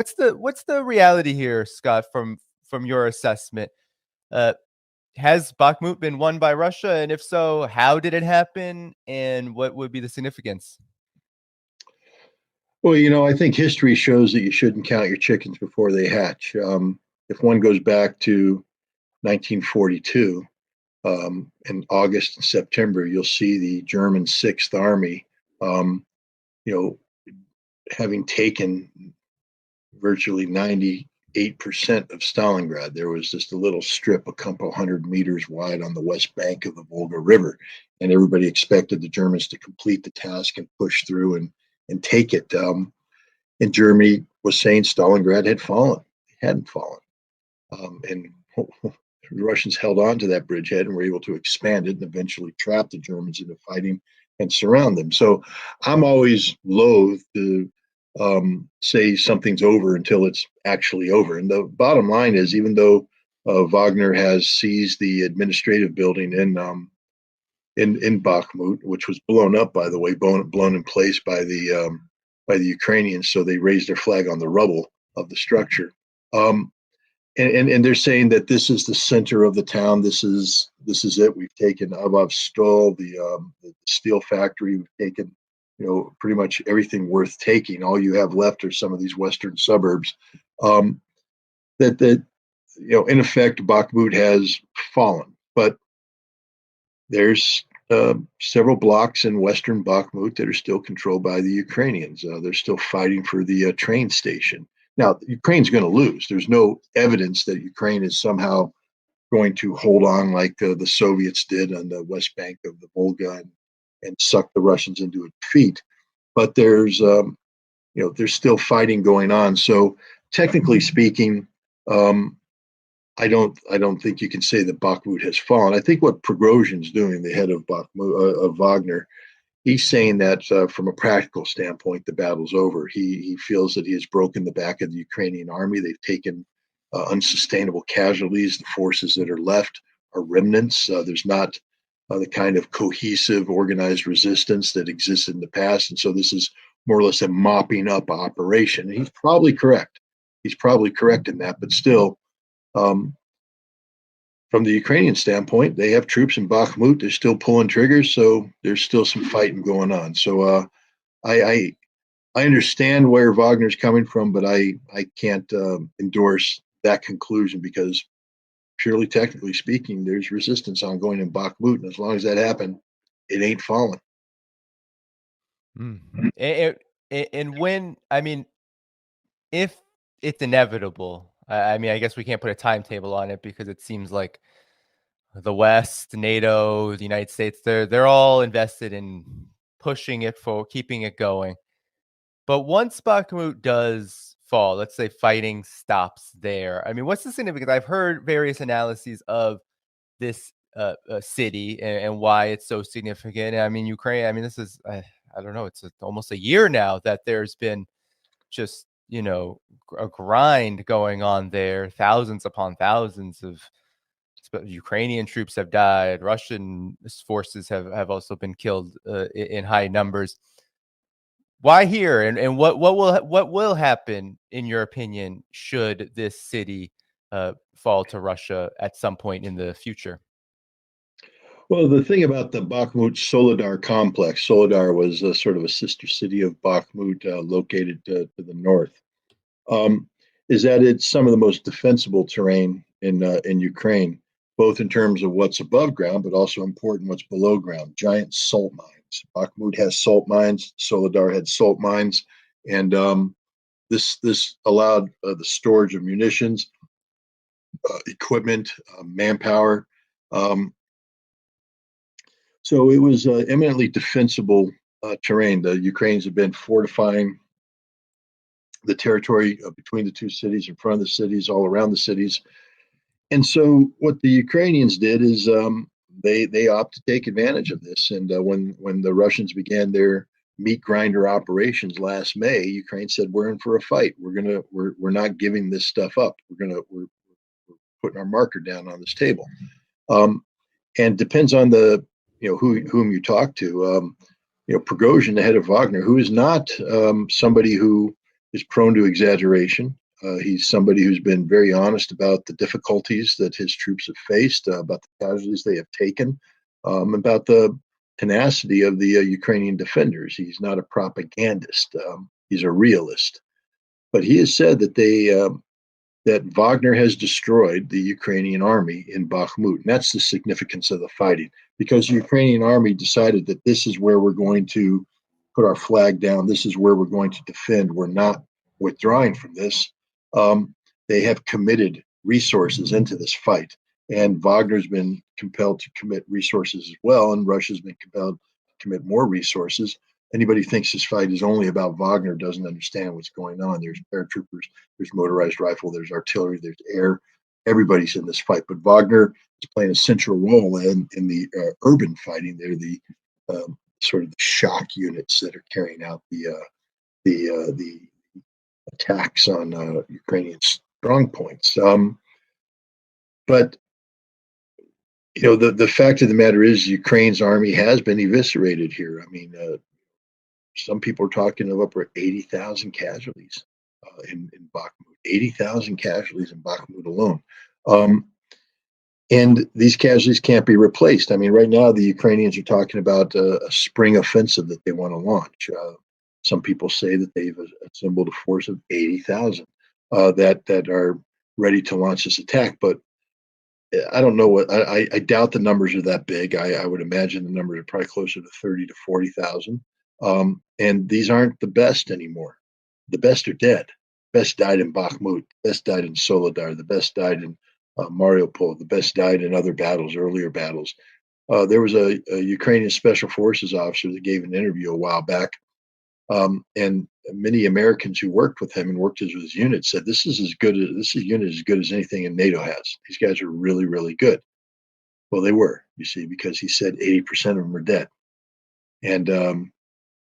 What's the reality here, Scott, from your assessment? Uh, has Bakhmut been won by Russia, and if so, how did it happen, and what would be the significance? Well, I think history shows that you shouldn't count your chickens before they hatch. If one goes back to 1942, in August and September, you'll see the German Sixth Army, um, you know, having taken virtually 98% of Stalingrad. There was just a little strip, a couple hundred meters wide on the west bank of the Volga River, and everybody expected the Germans to complete the task and push through and take it. And Germany was saying Stalingrad had fallen. It hadn't fallen. And the Russians held on to that bridgehead and were able to expand it and eventually trap the Germans into fighting and surround them. So I'm always loath to say something's over until it's actually over. And the bottom line is, even though Wagner has seized the administrative building in Bakhmut, which was blown up, by the way, blown in place by the Ukrainians, so they raised their flag on the rubble of the structure. And they're saying that this is the center of the town. This is it. We've taken Azovstal, the steel factory. We've taken, pretty much everything worth taking. All you have left are some of these western suburbs. That in effect, Bakhmut has fallen, but there's several blocks in western Bakhmut that are still controlled by the Ukrainians. They're still fighting for the train station. Now, Ukraine's going to lose. There's no evidence that Ukraine is somehow going to hold on like the Soviets did on the west bank of the Volga and suck the Russians into a defeat. But there's still fighting going on. So technically speaking, I don't think you can say that Bakhmut has fallen. I think what Prigozhin's doing, the head of Bakhmut, of Wagner, he's saying that from a practical standpoint, the battle's over. He feels that he has broken the back of the Ukrainian army. They've taken unsustainable casualties. The forces that are left are remnants. There's not the kind of cohesive, organized resistance that existed in the past. And so this is more or less a mopping up operation. And he's probably correct. He's probably correct in that. But still, um, from the Ukrainian standpoint, they have troops in Bakhmut. They're still pulling triggers, so there's still some fighting going on. So I, I understand where Wagner's coming from, but I can't endorse that conclusion because purely technically speaking, there's resistance ongoing in Bakhmut, and as long as that happened, it ain't falling. Mm. And when, I mean, if it's inevitable, I mean, I guess we can't put a timetable on it because it seems like the West, NATO, the United States, they're all invested in pushing it for keeping it going. But once Bakhmut does fall, let's say fighting stops there. I mean, what's the significance? I've heard various analyses of this city and why it's so significant. I mean, Ukraine. I mean, this is I don't know. It's almost a year now that there's been just a grind going on there. Thousands upon thousands of Ukrainian troops have died. Russian forces have also been killed in high numbers. Why here, and what will happen in your opinion should this city fall to Russia at some point in the future? Well, the thing about the Bakhmut Solidar complex, Solidar was sort of a sister city of Bakhmut, located to the north, um, is that it's some of the most defensible terrain in Ukraine, both in terms of what's above ground, but also important what's below ground. Giant salt mines. Bakhmut has salt mines. Solidar had salt mines, and this allowed the storage of munitions, equipment, manpower. Um, so it was eminently defensible terrain. The Ukrainians have been fortifying the territory between the two cities, in front of the cities, all around the cities. And so what the Ukrainians did is they opt to take advantage of this. And when the Russians began their meat grinder operations last May, Ukraine said, "We're in for a fight. We're not giving this stuff up. We're putting our marker down on this table." Um, and depends on the whom you talk to. Prigozhin, the head of Wagner, who is not somebody who is prone to exaggeration. He's somebody who's been very honest about the difficulties that his troops have faced, about the casualties they have taken, about the tenacity of the Ukrainian defenders. He's not a propagandist. He's a realist. But he has said that that Wagner has destroyed the Ukrainian army in Bakhmut. And that's the significance of the fighting, because the Ukrainian army decided that this is where we're going to put our flag down. This is where we're going to defend. We're not withdrawing from this. They have committed resources into this fight. And Wagner's been compelled to commit resources as well, and Russia's been compelled to commit more resources. Anybody who thinks this fight is only about Wagner doesn't understand what's going on. There's paratroopers, there's motorized rifle, there's artillery, there's air. Everybody's in this fight, but Wagner is playing a central role in the urban fighting. They're the sort of the shock units that are carrying out the attacks on Ukrainian strong points. But the fact of the matter is, Ukraine's army has been eviscerated here. I mean, some people are talking of upward 80,000 casualties in Bakhmut. 80,000 casualties in Bakhmut alone. And these casualties can't be replaced. I mean, right now the Ukrainians are talking about a spring offensive that they want to launch. Some people say that they've assembled a force of 80,000 that are ready to launch this attack. But I don't know what I doubt the numbers are that big. I would imagine the numbers are probably closer to 30 to 40,000. And these aren't the best anymore. The best are dead. The best died in Bakhmut. The best died in Soledar. The best died in Mariupol. The best died in other battles, earlier battles. There was a Ukrainian special forces officer that gave an interview a while back, and many Americans who worked with him and worked with his unit said this is unit as good as anything in NATO has. These guys are really, really good. Well, they were, you see, because he said 80% of them are dead, and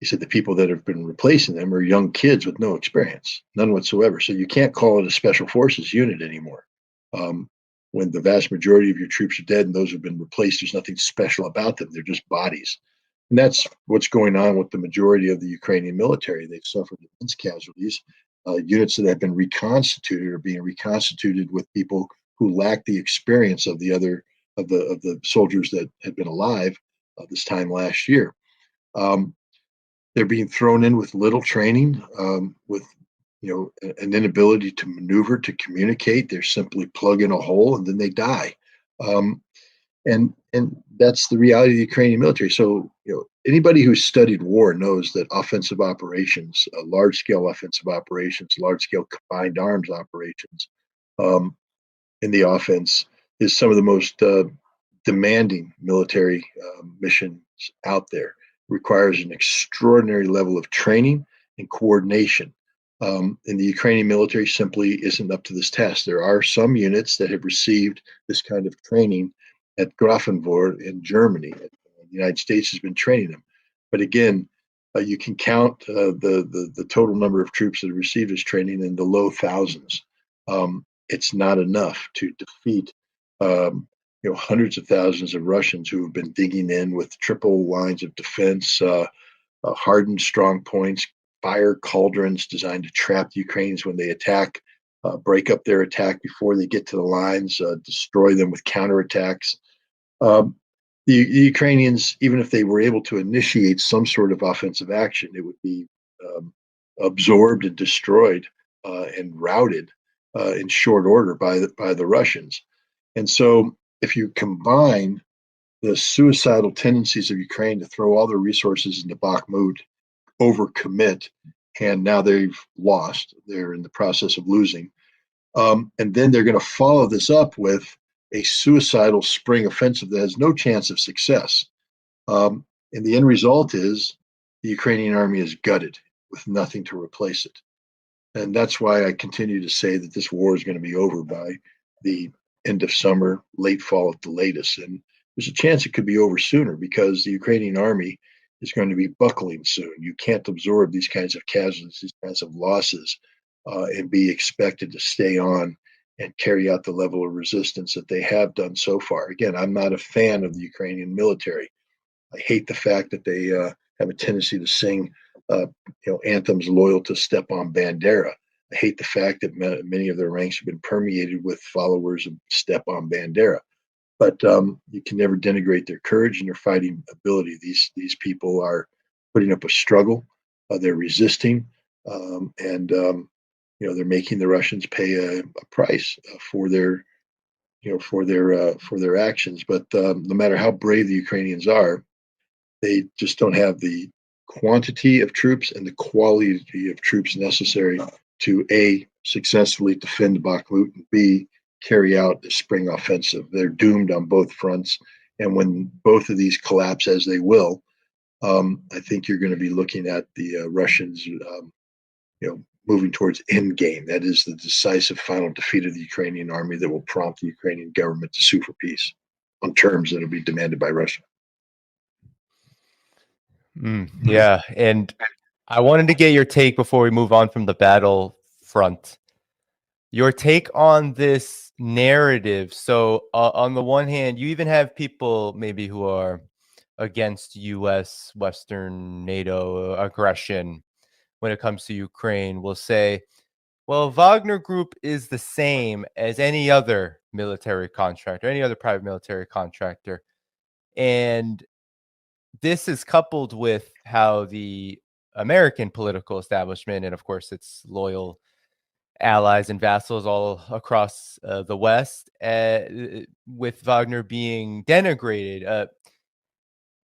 he said the people that have been replacing them are young kids with no experience, none whatsoever. So you can't call it a special forces unit anymore. When the vast majority of your troops are dead and those who've been replaced, there's nothing special about them. They're just bodies. And that's what's going on with the majority of the Ukrainian military. They've suffered immense casualties. Units that have been reconstituted are being reconstituted with people who lack the experience of the other of the soldiers that had been alive this time last year. They're being thrown in with little training, with an inability to maneuver, to communicate. They're simply plug in a hole and then they die. And that's the reality of the Ukrainian military. So anybody who's studied war knows that offensive operations, large scale offensive operations, large scale combined arms operations in the offense is some of the most demanding military missions out there. Requires an extraordinary level of training and coordination. And the Ukrainian military simply isn't up to this task. There are some units that have received this kind of training at Grafenwohr in Germany. The United States has been training them. But again, you can count the total number of troops that have received this training in the low thousands. It's not enough to defeat hundreds of thousands of Russians who have been digging in with triple lines of defense, hardened strong points, fire cauldrons designed to trap the Ukrainians when they attack, break up their attack before they get to the lines, destroy them with counterattacks. The Ukrainians, even if they were able to initiate some sort of offensive action, it would be absorbed and destroyed and routed in short order by the Russians. And so if you combine the suicidal tendencies of Ukraine to throw all their resources into Bakhmut, overcommit, and now they've lost, they're in the process of losing. And then they're going to follow this up with a suicidal spring offensive that has no chance of success. And the end result is the Ukrainian army is gutted with nothing to replace it. And that's why I continue to say that this war is going to be over by the end of summer, late fall at the latest. And there's a chance it could be over sooner because the Ukrainian army is going to be buckling soon. You can't absorb these kinds of casualties, these kinds of losses, and be expected to stay on and carry out the level of resistance that they have done so far. Again, I'm not a fan of the Ukrainian military. I hate the fact that they have a tendency to sing anthems loyal to Stepan Bandera. I hate the fact that many of their ranks have been permeated with followers of Stepan Bandera. But you can never denigrate their courage and their fighting ability. These people are putting up a struggle. They're resisting, and they're making the Russians pay a price for their for their actions. But no matter how brave the Ukrainians are, they just don't have the quantity of troops and the quality of troops necessary to A, successfully defend Bakhmut, and B, carry out the spring offensive. They're doomed on both fronts. And when both of these collapse, as they will, I think you're going to be looking at the Russians, moving towards end game. That is the decisive final defeat of the Ukrainian army that will prompt the Ukrainian government to sue for peace on terms that will be demanded by Russia. Yeah, and I wanted to get your take before we move on from the battlefront. Your take on this narrative. So, on the one hand, you even have people maybe who are against U.S., Western, NATO aggression when it comes to Ukraine will say, well, Wagner Group is the same as any other military contractor, any other private military contractor. And this is coupled with how the American political establishment, and of course its loyal allies and vassals all across the West, with Wagner being denigrated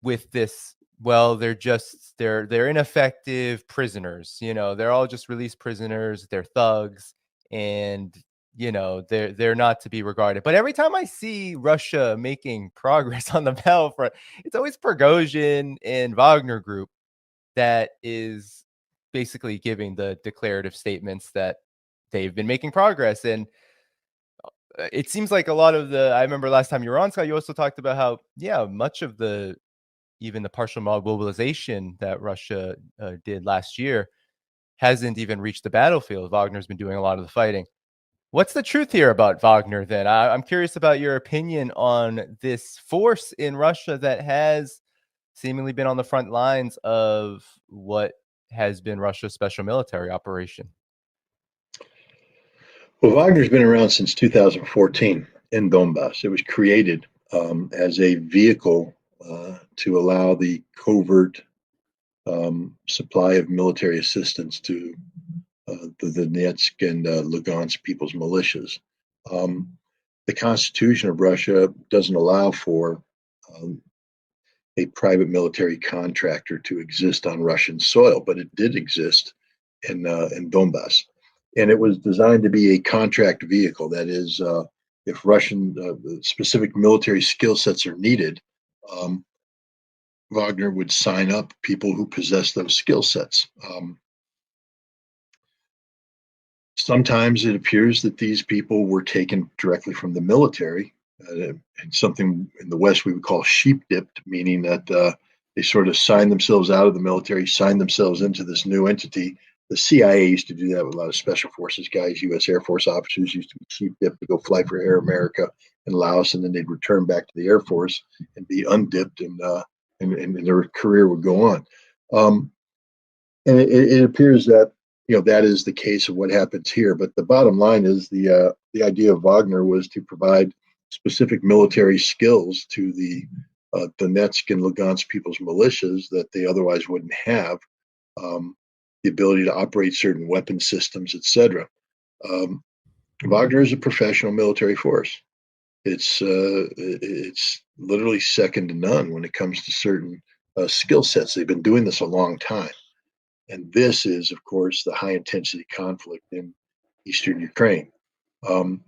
with this. Well, they're ineffective prisoners. They're all just released prisoners. They're thugs, and they're not to be regarded. But every time I see Russia making progress on the battlefront, it's always Prigozhin and Wagner Group that is basically giving the declarative statements that they've been making progress. And it seems like a lot of I remember last time you were on, Scott, you also talked about how, yeah, much of even the partial mobilization that Russia did last year hasn't even reached the battlefield. Wagner's been doing a lot of the fighting. What's the truth here about Wagner then? I'm curious about your opinion on this force in Russia that has seemingly been on the front lines of what has been Russia's special military operation. Well, Wagner's been around since 2014 in Donbass. It was created as a vehicle to allow the covert supply of military assistance to the Donetsk and Lugansk people's militias. The Constitution of Russia doesn't allow for um, a private military contractor to exist on Russian soil, but it did exist in Donbass, and it was designed to be a contract vehicle. That is, if Russian specific military skill sets are needed, um, Wagner would sign up people who possess those skill sets. Sometimes it appears that these people were taken directly from the military, and something in the West we would call sheep dipped, meaning that they sort of signed themselves out of the military, signed themselves into this new entity. The CIA used to do that with a lot of special forces guys. U.S. Air Force officers used to be sheep dipped to go fly for Air America and Laos, and then they'd return back to the Air Force and be undipped, and their career would go on. And it appears that that is the case of what happens here. But the bottom line is the idea of Wagner was to provide specific military skills to the Donetsk and Lugansk people's militias that they otherwise wouldn't have, the ability to operate certain weapon systems, etc. Wagner is a professional military force. It's literally second to none when it comes to certain skill sets. They've been doing this a long time. And this is, of course, the high intensity conflict in eastern Ukraine. Um,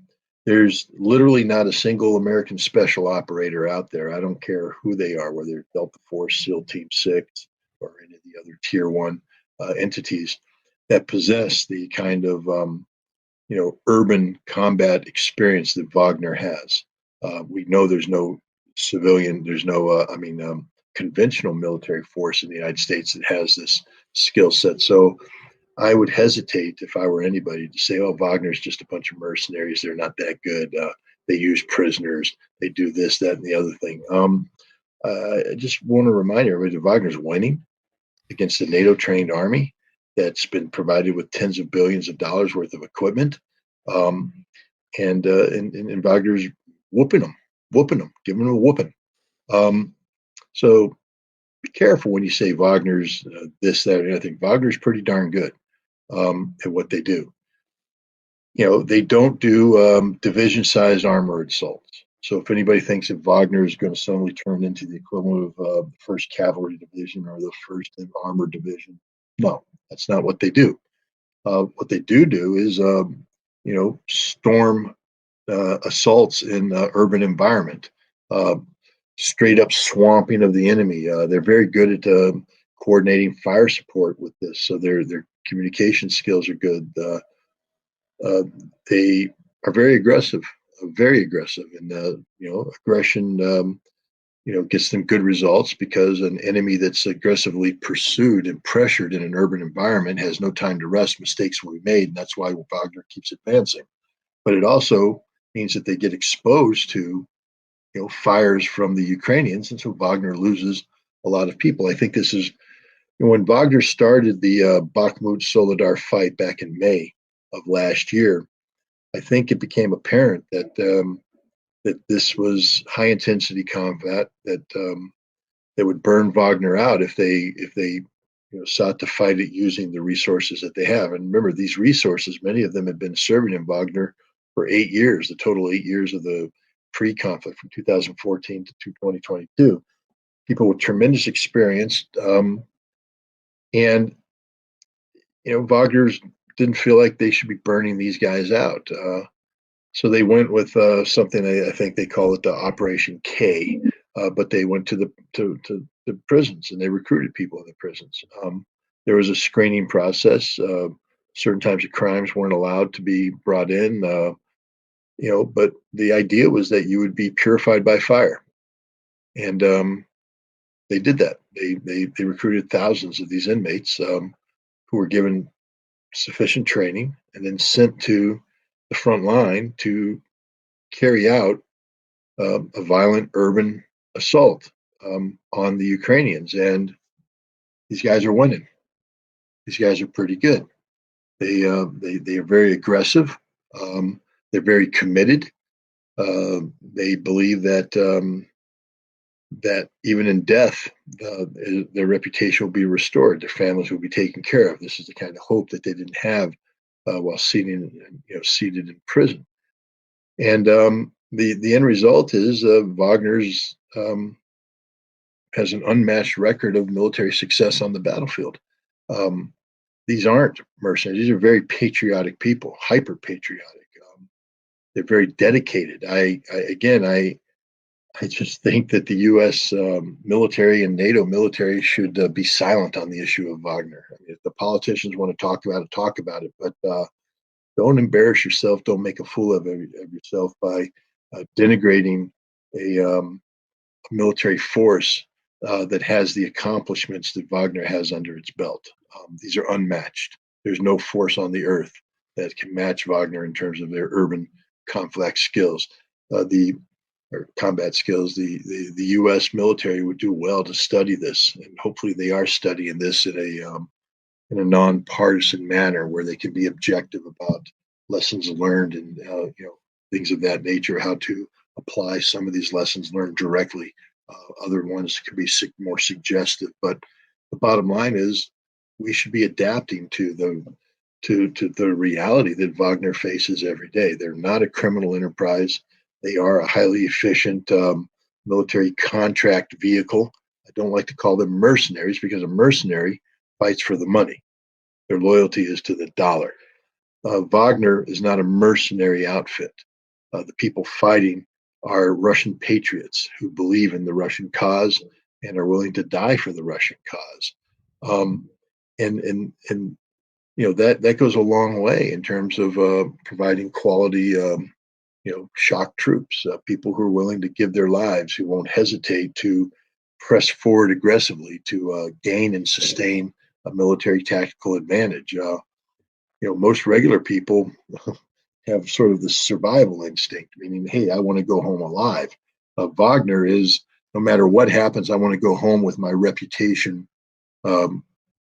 there's literally not a single American special operator out there. I don't care who they are, whether Delta Force, SEAL Team 6, or any of the other Tier 1 entities that possess the kind of urban combat experience that Wagner has. We know there's no civilian, there's no, conventional military force in the United States that has this skill set. So I would hesitate if I were anybody to say, "Oh, Wagner's just a bunch of mercenaries. They're not that good. They use prisoners. They do this, that, and the other thing." I just want to remind everybody that Wagner's winning. against a NATO-trained army that's been provided with tens of billions of dollars worth of equipment, um, and Wagner's whooping them, giving them a whooping. Um, so be careful when you say Wagner's this, that, or anything. Wagner's pretty darn good at what they do. They don't do division-sized armored assaults. So if anybody thinks that Wagner is going to suddenly turn into the equivalent of the First Cavalry Division or the First Armored Division, no, that's not what they do. What they do is, storm assaults in urban environment, uh, straight up swamping of the enemy. They're very good at coordinating fire support with this, so their communication skills are good. Uh, they are very aggressive, and aggression. Gets them good results because an enemy that's aggressively pursued and pressured in an urban environment has no time to rest. Mistakes will be made, and that's why Wagner keeps advancing. But it also means that they get exposed to fires from the Ukrainians, and so Wagner loses a lot of people. I think this is when Wagner started the Bakhmut Solidar fight back in May of last year. I think it became apparent that this was high intensity combat that would burn Wagner out if they sought to fight it using the resources that they have. And remember, these resources, many of them have been serving in Wagner for 8 years, the total 8 years of the pre-conflict from 2014 to 2022. People with tremendous experience, and Wagner's didn't feel like they should be burning these guys out. So they went with something I think they call it the Operation K, but they went to the prisons and they recruited people in the prisons. There was a screening process. Certain types of crimes weren't allowed to be brought in, but the idea was that you would be purified by fire, and they did that. They recruited thousands of these inmates who were given sufficient training and then sent to the front line to carry out a violent urban assault on the Ukrainians. And these guys are winning. These guys are pretty good. They are very aggressive. They're very committed. They believe that even in death, their reputation will be restored. Their families will be taken care of. This is the kind of hope that they didn't have while seated in prison. And the end result is Wagner's has an unmatched record of military success on the battlefield. Um, these aren't mercenaries; these are very patriotic people, hyper patriotic. They're very dedicated. I just think that the U.S. Military and NATO military should be silent on the issue of Wagner. I mean, if the politicians want to talk about it, but don't embarrass yourself. Don't make a fool of yourself by denigrating a military force that has the accomplishments that Wagner has under its belt. These are unmatched. There's no force on the earth that can match Wagner in terms of their urban conflict skills. The or combat skills, the U.S. military would do well to study this, and hopefully they are studying this in a nonpartisan manner where they can be objective about lessons learned and things of that nature, how to apply some of these lessons learned directly. Other ones could be more suggestive, but the bottom line is we should be adapting to the reality that Wagner faces every day. They're not a criminal enterprise. They are a highly efficient military contract vehicle. I don't like to call them mercenaries because a mercenary fights for the money. Their loyalty is to the dollar. Wagner is not a mercenary outfit. The people fighting are Russian patriots who believe in the Russian cause and are willing to die for the Russian cause. And that goes a long way in terms of providing quality shock troops, people who are willing to give their lives, who won't hesitate to press forward aggressively to gain and sustain a military tactical advantage. Most regular people have sort of the survival instinct, meaning, hey, I want to go home alive. Wagner is, no matter what happens, I want to go home with my reputation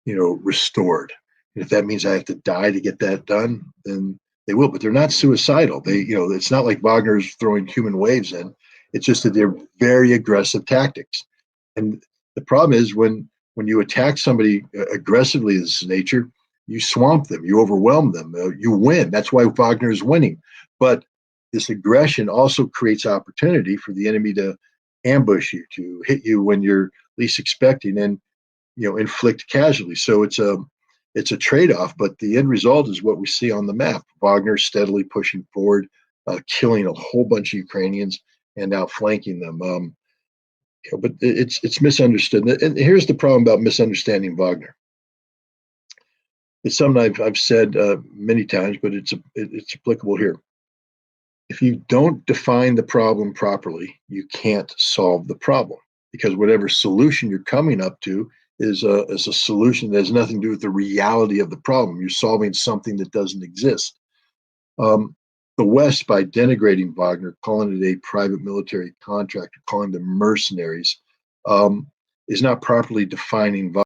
restored. And if that means I have to die to get that done, then they will. But they're not suicidal. It's not like Wagner's throwing human waves in. It's just that they're very aggressive tactics. And the problem is when you attack somebody aggressively of this nature, you swamp them, you overwhelm them, you win. That's why Wagner is winning. But this aggression also creates opportunity for the enemy to ambush you, to hit you when you're least expecting, and inflict casualties. So it's a trade-off, but the end result is what we see on the map. Wagner steadily pushing forward, killing a whole bunch of Ukrainians and outflanking them. But it's misunderstood. And here's the problem about misunderstanding Wagner. It's something I've said many times, but it's applicable here. If you don't define the problem properly, you can't solve the problem, because whatever solution you're coming up to is a solution that has nothing to do with the reality of the problem. You're solving something that doesn't exist. Um, the West, by denigrating Wagner, calling it a private military contractor, calling them mercenaries, is not properly defining